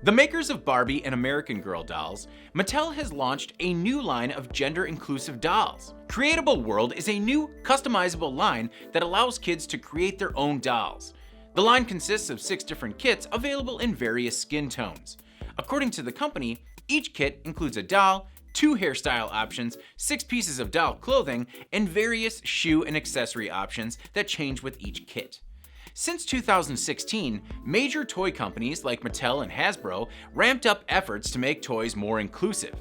The makers of Barbie and American Girl dolls, Mattel has launched a new line of gender-inclusive dolls. Creatable World is a new, customizable line that allows kids to create their own dolls. The line consists of 6 different kits available in various skin tones. According to the company, each kit includes a doll, 2 hairstyle options, 6 pieces of doll clothing, and various shoe and accessory options that change with each kit. Since 2016, major toy companies like Mattel and Hasbro ramped up efforts to make toys more inclusive.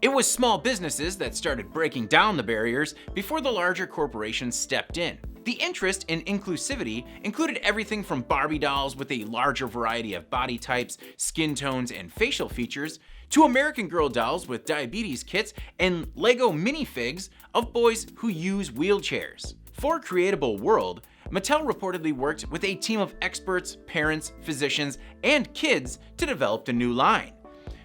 It was small businesses that started breaking down the barriers before the larger corporations stepped in. The interest in inclusivity included everything from Barbie dolls with a larger variety of body types, skin tones, and facial features, to American Girl dolls with diabetes kits and Lego minifigs of boys who use wheelchairs. For Creatable World, Mattel reportedly worked with a team of experts, parents, physicians, and kids to develop the new line.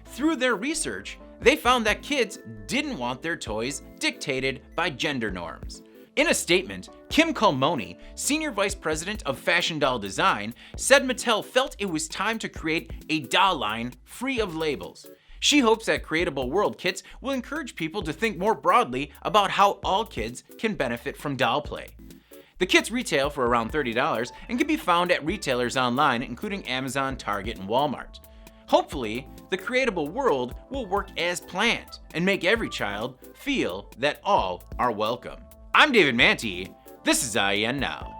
Through their research, they found that kids didn't want their toys dictated by gender norms. In a statement, Kim Culmoni, Senior Vice President of Fashion Doll Design, said Mattel felt it was time to create a doll line free of labels. She hopes that Creatable World kits will encourage people to think more broadly about how all kids can benefit from doll play. The kits retail for around $30 and can be found at retailers online, including Amazon, Target, and Walmart. Hopefully, the Creatable World will work as planned and make every child feel that all are welcome. I'm David Manti. This is IEN Now.